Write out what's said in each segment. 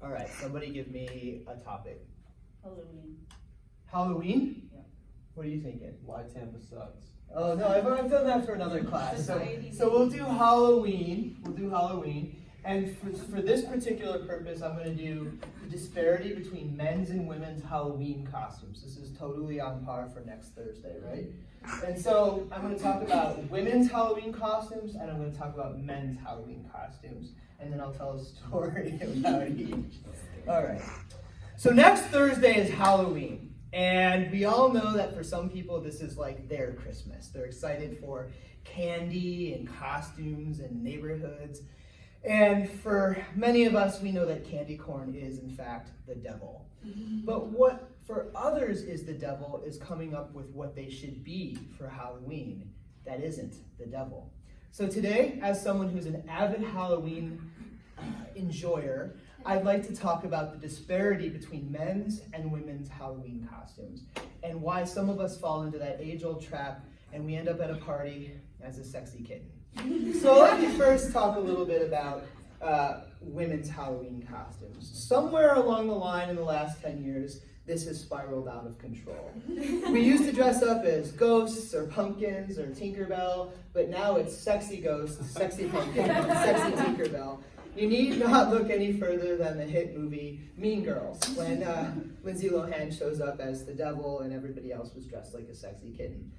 All right, somebody give me a topic. Halloween. Halloween? Yeah. What are you thinking? Why Tampa sucks. Oh no, I've done that for another class. So we'll do Halloween. And for this particular purpose, I'm going to do the disparity between men's and women's Halloween costumes. This is totally on par for next Thursday, right? And so I'm going to talk about women's Halloween costumes, and I'm going to talk about men's Halloween costumes. And then I'll tell a story about each. All right. So next Thursday is Halloween. And we all know that for some people, this is like their Christmas. They're excited for candy and costumes and neighborhoods. And for many of us, we know that candy corn is, in fact, the devil. But what for others is the devil is coming up with what they should be for Halloween that isn't the devil. So today, as someone who's an avid Halloween enjoyer, I'd like to talk about the disparity between men's and women's Halloween costumes and why some of us fall into that age-old trap and we end up at a party as a sexy kitten. So let me first talk a little bit about women's Halloween costumes. Somewhere along the line in the last 10 years, this has spiraled out of control. We used to dress up as ghosts or pumpkins or Tinkerbell, but now it's sexy ghosts, sexy pumpkin, and sexy Tinkerbell. You need not look any further than the hit movie Mean Girls, when Lindsay Lohan shows up as the devil and everybody else was dressed like a sexy kitten.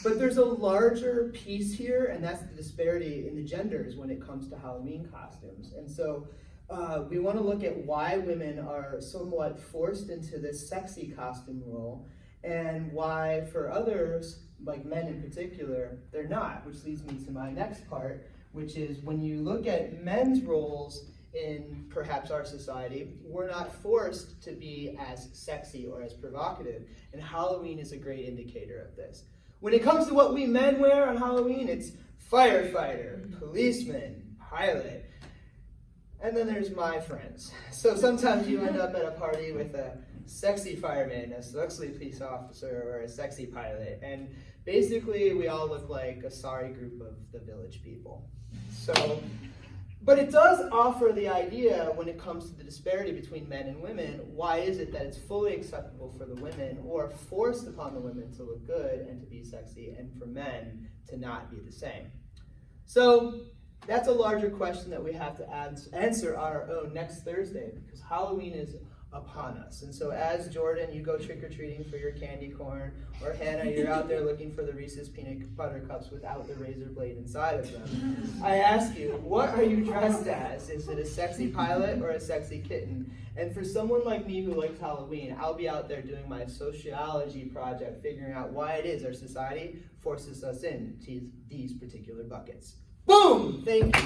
But there's a larger piece here, and that's the disparity in the genders when it comes to Halloween costumes. And so we want to look at why women are somewhat forced into this sexy costume role, and why for others, like men in particular, they're not, which leads me to my next part, which is when you look at men's roles in perhaps our society, we're not forced to be as sexy or as provocative, and Halloween is a great indicator of this. When it comes to what we men wear on Halloween, it's firefighter, policeman, pilot, and then there's my friends. So sometimes you end up at a party with a sexy fireman, a sexy police officer, or a sexy pilot, and basically we all look like a sorry group of the village people. So, but it does offer the idea when it comes to the disparity between men and women, why is it that it's fully acceptable for the women or forced upon the women to look good and to be sexy and for men to not be the same? So that's a larger question that we have to answer on our own next Thursday because Halloween is upon us. And so as Jordan, you go trick-or-treating for your candy corn, or Hannah, you're out there looking for the Reese's peanut butter cups without the razor blade inside of them. I ask you, what are you dressed as? Is it a sexy pilot or a sexy kitten? And for someone like me who likes Halloween, I'll be out there doing my sociology project, figuring out why it is our society forces us into these particular buckets. Boom! Thank you.